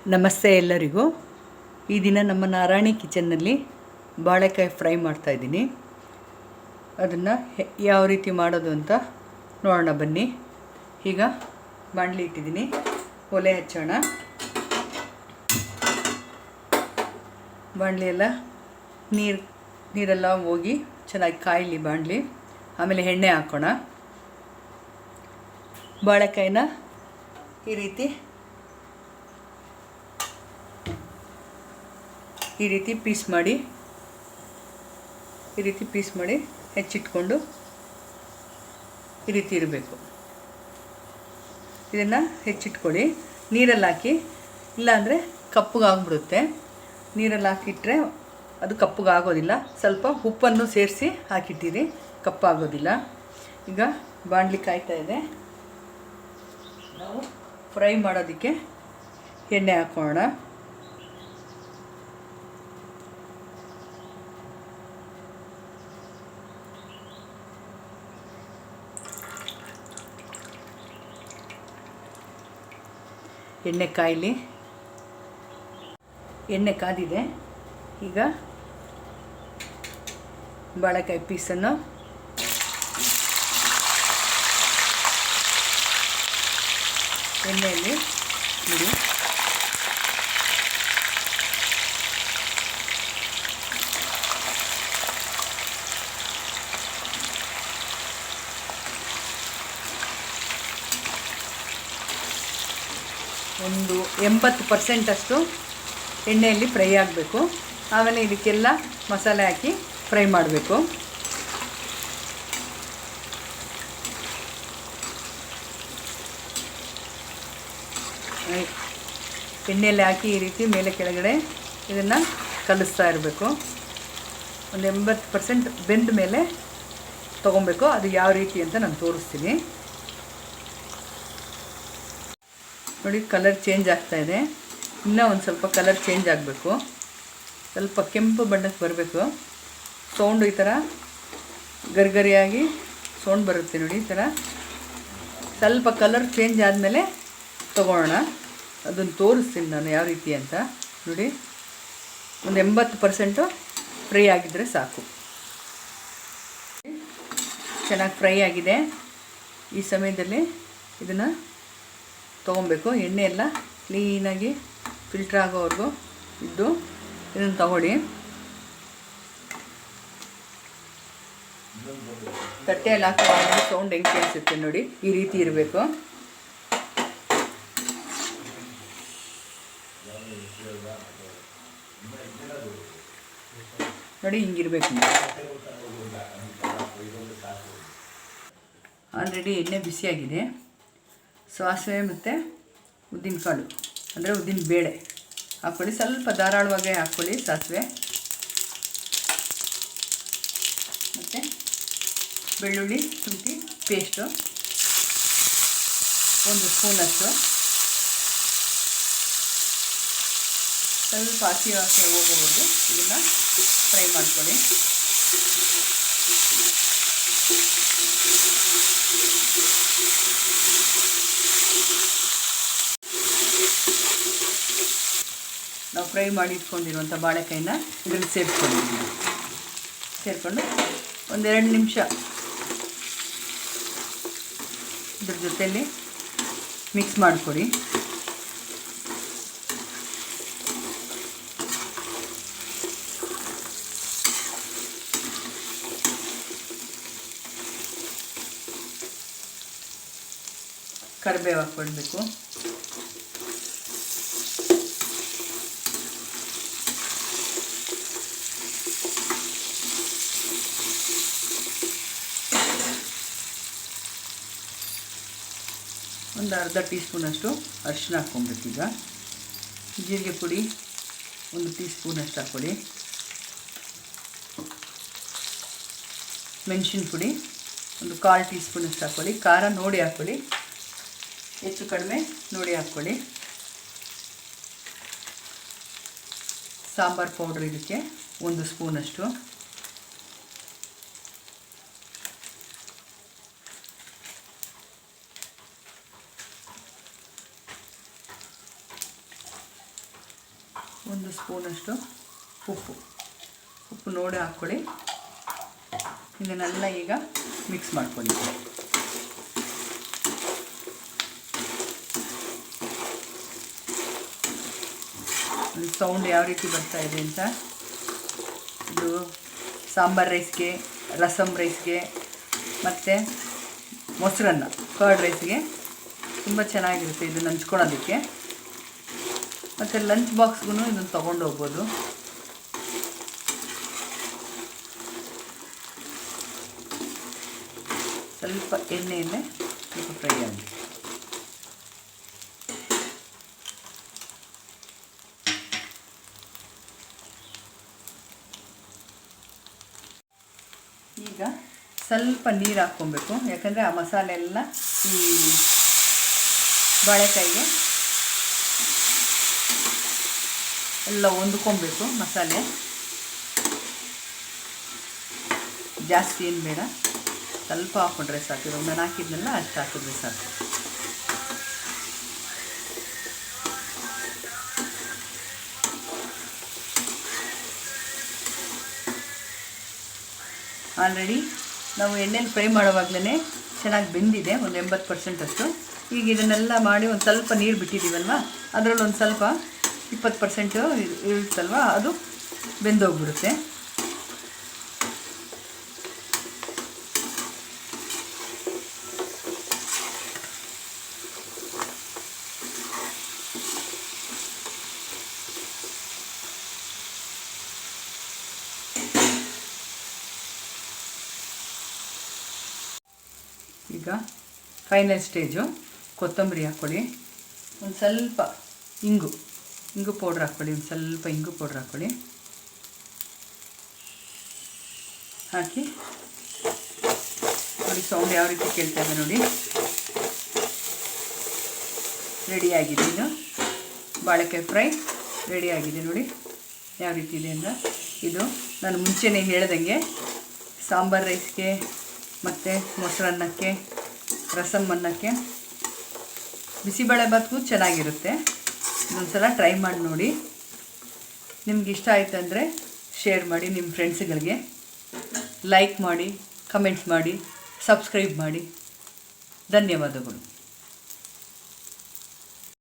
ನಮಸ್ತೆ ಎಲ್ಲರಿಗೂ. ಈ ದಿನ ನಮ್ಮ ನಾರಾಯಣಿ ಕಿಚನ್ನಲ್ಲಿ ಬಾಳೆಕಾಯಿ ಫ್ರೈ ಮಾಡ್ತಾಯಿದ್ದೀನಿ. ಅದನ್ನು ಯಾವ ರೀತಿ ಮಾಡೋದು ಅಂತ ನೋಡೋಣ ಬನ್ನಿ. ಈಗ ಬಾಣಲಿ ಇಟ್ಟಿದ್ದೀನಿ, ಒಲೆ ಹಚ್ಚೋಣ. ಬಾಣಲಿ ಎಲ್ಲ ನೀರೆಲ್ಲ ಹೋಗಿ ಚೆನ್ನಾಗಿ ಕಾಯಲಿ ಬಾಣಲಿ. ಆಮೇಲೆ ಎಣ್ಣೆ ಹಾಕೋಣ. ಬಾಳೆಕಾಯಿನ ಈ ರೀತಿ ಪೀಸ್ ಮಾಡಿ ಹೆಚ್ಚಿಟ್ಕೊಂಡು ಈ ರೀತಿ ಇರಬೇಕು. ಇದನ್ನು ಹೆಚ್ಚಿಟ್ಕೊಳ್ಳಿ. ನೀರಲ್ಲಿ ಹಾಕಿ, ಇಲ್ಲಾಂದರೆ ಕಪ್ಪಗಾಗ್ಬಿಡುತ್ತೆ. ನೀರಲ್ಲಿ ಹಾಕಿಟ್ರೆ ಅದು ಕಪ್ಪಗಾಗೋದಿಲ್ಲ. ಸ್ವಲ್ಪ ಉಪ್ಪನ್ನು ಸೇರಿಸಿ ಹಾಕಿಟ್ಟಿರಿ, ಕಪ್ಪಾಗೋದಿಲ್ಲ. ಈಗ ಬಾಣಲಿ ಕಾಯ್ತಾ ಇದೆ. ನಾವು ಫ್ರೈ ಮಾಡೋದಕ್ಕೆ ಎಣ್ಣೆ ಹಾಕೋಣ. ಎಣ್ಣೆ ಕಾಯಲಿ. ಎಣ್ಣೆ ಕಾದಿದೆ. ಈಗ ಬಾಳೆಕಾಯಿ ಪೀಸನ್ನು ಎಣ್ಣೆಯಲ್ಲಿ ಇಡಿ. ಒಂದು 80% ಎಣ್ಣೆಯಲ್ಲಿ ಫ್ರೈ ಆಗಬೇಕು. ಆಮೇಲೆ ಇದಕ್ಕೆಲ್ಲ ಮಸಾಲೆ ಹಾಕಿ ಫ್ರೈ ಮಾಡಬೇಕು. ಎಣ್ಣೆಯಲ್ಲಿ ಹಾಕಿ ಈ ರೀತಿ ಮೇಲೆ ಕೆಳಗಡೆ ಇದನ್ನು ಕಲಿಸ್ತಾ ಇರಬೇಕು. ಒಂದು 80% ಬೆಂದ ಮೇಲೆ ತೊಗೊಬೇಕು. ಅದು ಯಾವ ರೀತಿ ಅಂತ ನಾನು ತೋರಿಸ್ತೀನಿ ನೋಡಿ. ಕಲರ್ ಚೇಂಜ್ ಆಗ್ತಾಯಿದೆ. ಇನ್ನೂ ಒಂದು ಸ್ವಲ್ಪ ಕಲರ್ ಚೇಂಜ್ ಆಗಬೇಕು. ಸ್ವಲ್ಪ ಕೆಂಪು ಬಣ್ಣಕ್ಕೆ ಬರಬೇಕು. ಸೌಂಡು ಈ ಥರ ಗರಿಗರಿಯಾಗಿ ಸೌಂಡ್ ಬರುತ್ತೆ ನೋಡಿ. ಈ ಥರ ಸ್ವಲ್ಪ ಕಲರ್ ಚೇಂಜ್ ಆದಮೇಲೆ ತೊಗೊಳ್ಳೋಣ. ಅದನ್ನು ತೋರಿಸ್ತೀನಿ ನಾನು ಯಾವ ರೀತಿ ಅಂತ ನೋಡಿ. ಒಂದು 80% ಫ್ರೈ ಆಗಿದ್ದರೆ ಸಾಕು. ಚೆನ್ನಾಗಿ ಫ್ರೈ ಆಗಿದೆ. ಈ ಸಮಯದಲ್ಲಿ ಇದನ್ನು ತೊಗೊಬೇಕು. ಎಣ್ಣೆ ಎಲ್ಲ ಕ್ಲೀನಾಗಿ ಫಿಲ್ಟ್ರ್ ಆಗೋವರೆಗೂ ಇದ್ದು ಇದನ್ನು ತಗೊಳ್ಳಿ. ತಟ್ಟೆಯಲ್ಲಿ ಹಾಕುವಾಗ ಸೌಂಡ್ ಹೆಂಗೆ ಕೇಳಿಸುತ್ತೆ ನೋಡಿ. ಈ ರೀತಿ ಇರಬೇಕು. ನೋಡಿ, ಹಿಂಗಿರಬೇಕು. ಆಲ್ರೆಡಿ ಎಣ್ಣೆ ಬಿಸಿಯಾಗಿದೆ. ಸಾಸಿವೆ ಮತ್ತು ಉದ್ದಿನಕಾಳು ಅಂದರೆ ಉದ್ದಿನ ಬೇಳೆ ಹಾಕ್ಕೊಳ್ಳಿ. ಸ್ವಲ್ಪ ಧಾರಾಳವಾಗಿ ಹಾಕ್ಕೊಳ್ಳಿ ಸಾಸಿವೆ. ಮತ್ತು ಬೆಳ್ಳುಳ್ಳಿ ಶುಂಠಿ ಪೇಸ್ಟು 1 ಸ್ಪೂನಷ್ಟು. ಸ್ವಲ್ಪ ಹಸಿ ವಾಸನೆ ಹೋಗೋವರೆಗೂ ಇದನ್ನು ಫ್ರೈ ಮಾಡ್ಕೊಳ್ಳಿ. ನಾವು ಫ್ರೈ ಮಾಡಿ ಇಟ್ಕೊಂಡಿರುವಂಥ ಬಾಳೆಕಾಯಿನ ಇದರಲ್ಲಿ ಸೇರಿಕೊಂಡು ಒಂದು 2 ನಿಮಿಷ ಇದ್ರ ಜೊತೆಯಲ್ಲಿ ಮಿಕ್ಸ್ ಮಾಡಿಕೊಡಿ. ಕರಿಬೇವು ಹಾಕ್ಕೊಳ್ಬೇಕು. ಒಂದು ಅರ್ಧ ಟೀ ಸ್ಪೂನಷ್ಟು ಅರಿಶಿನ ಹಾಕ್ಕೊಬೇಕು. ಈಗ ಜೀರಿಗೆ ಪುಡಿ 1 ಟೀ ಸ್ಪೂನಷ್ಟು ಹಾಕ್ಕೊಳ್ಳಿ. ಮೆಣಸಿನ ಪುಡಿ 1/4 ಟೀ ಸ್ಪೂನಷ್ಟು ಹಾಕ್ಕೊಳ್ಳಿ. ಖಾರ ನೋಡಿ ಹಾಕ್ಕೊಳ್ಳಿ, ಹೆಚ್ಚು ಕಡಿಮೆ ನೋಡಿ ಹಾಕ್ಕೊಳ್ಳಿ. ಸಾಂಬಾರು ಪೌಡ್ರ್ ಇದಕ್ಕೆ 1 ಸ್ಪೂನಷ್ಟು. 1 ಸ್ಪೂನಷ್ಟು ಉಪ್ಪು ನೋಡಿ ಹಾಕ್ಕೊಳ್ಳಿ. ಇದನ್ನೆಲ್ಲ ಈಗ ಮಿಕ್ಸ್ ಮಾಡ್ಕೊಳ್ಳಿ. ಸೌಂಡ್ ಯಾವ ರೀತಿ ಬರ್ತಾ ಇದೆ ಅಂತ. ಇದು ಸಾಂಬಾರ್ ರೈಸ್ಗೆ, ರಸಮ್ ರೈಸ್ಗೆ ಮತ್ತು ಮೊಸರನ್ನ ಕರ್ಡ್ ರೈಸ್ಗೆ ತುಂಬ ಚೆನ್ನಾಗಿರುತ್ತೆ ಇದನ್ನು ಹಂಚ್ಕೊಳ್ಳೋದಕ್ಕೆ. ಮತ್ತು ಲಂಚ್ ಬಾಕ್ಸ್ಗೂ ಇದನ್ನು ತೊಗೊಂಡು ಹೋಗ್ಬೋದು. ಸ್ವಲ್ಪ ಎಣ್ಣೆಯಲ್ಲೇ ಸ್ವಲ್ಪ ಫ್ರೈ ಆಗಿ. ಈಗ ಸ್ವಲ್ಪ ನೀರು ಹಾಕ್ಕೊಬೇಕು, ಯಾಕಂದರೆ ಆ ಮಸಾಲೆ ಎಲ್ಲ ಈ ಬಾಳೆಕಾಯಿಗೆ ಎಲ್ಲ ಹೊಂದ್ಕೊಬೇಕು. ಮಸಾಲೆ ಜಾಸ್ತಿ ಏನು ಬೇಡ, ಸ್ವಲ್ಪ ಹಾಕ್ಕೊಂಡ್ರೆ ಸಾಕು. ಇವಾಗ ನಾನು ಹಾಕಿದ್ನೆಲ್ಲ ಅಷ್ಟು ಹಾಕಿದ್ರೆ ಸಾಕು. ಆಲ್ರೆಡಿ ನಾವು ಎಣ್ಣೆಲಿ ಫ್ರೈ ಮಾಡುವಾಗಲೇ ಚೆನ್ನಾಗಿ ಬೆಂದಿದೆ, ಒಂದು 80% ಅಷ್ಟು. ಈಗ ಇದನ್ನೆಲ್ಲ ಮಾಡಿ ಒಂದು ಸ್ವಲ್ಪ ನೀರು ಬಿಟ್ಟಿದ್ದೀವಲ್ವ, ಅದರಲ್ಲಿ ಒಂದು ಸ್ವಲ್ಪ 20% ಇರುತ್ತಲ್ವ, ಅದು ಬೆಂದೋಗ್ಬಿಡುತ್ತೆ. ಈಗ ಫೈನಲ್ ಸ್ಟೇಜು, ಕೊತ್ತಂಬರಿ ಹಾಕ್ಕೊಳ್ಳಿ, ಒಂದು ಸ್ವಲ್ಪ ಇಂಗು ಪೌಡ್ರ್ ಹಾಕ್ಕೊಳ್ಳಿ, ಒಂದು ಸ್ವಲ್ಪ ಇಂಗು ಪೌಡ್ರ್ ಹಾಕ್ಕೊಳ್ಳಿ. ಹಾಕಿ ನೋಡಿ, ಸೌಂಡ್ ಯಾವ ರೀತಿ ಕೇಳ್ತಾ ಇದೆ ನೋಡಿ. ರೆಡಿಯಾಗಿದೆ, ಇದು ಬಾಳೆಕಾಯಿ ಫ್ರೈ ರೆಡಿಯಾಗಿದೆ ನೋಡಿ ಯಾವ ರೀತಿ ಇದೆ ಅಂತ. ಇದು ನಾನು ಮುಂಚೆನೇ ಹೇಳ್ದಂಗೆ ಸಾಂಬಾರ್ ರೈಸ್ಗೆ ಮತ್ತು ಮೊಸರನ್ನಕ್ಕೆ, ರಸಮ್ ಅನ್ನಕ್ಕೆ, ಬಿಸಿಬೇಳೆಭಾತ್ಗೂ ಚೆನ್ನಾಗಿರುತ್ತೆ. ಇದೊಂದು ಸಲ ಟ್ರೈ ಮಾಡಿ ನೋಡಿ. ನಿಮ್ಗೆ ಇಷ್ಟ ಆಯಿತು ಅಂದರೆ ಶೇರ್ ಮಾಡಿ ನಿಮ್ಮ ಫ್ರೆಂಡ್ಸ್ಗಳಿಗೆ, ಲೈಕ್ ಮಾಡಿ, ಕಮೆಂಟ್ಸ್ ಮಾಡಿ, ಸಬ್ಸ್ಕ್ರೈಬ್ ಮಾಡಿ. ಧನ್ಯವಾದಗಳು.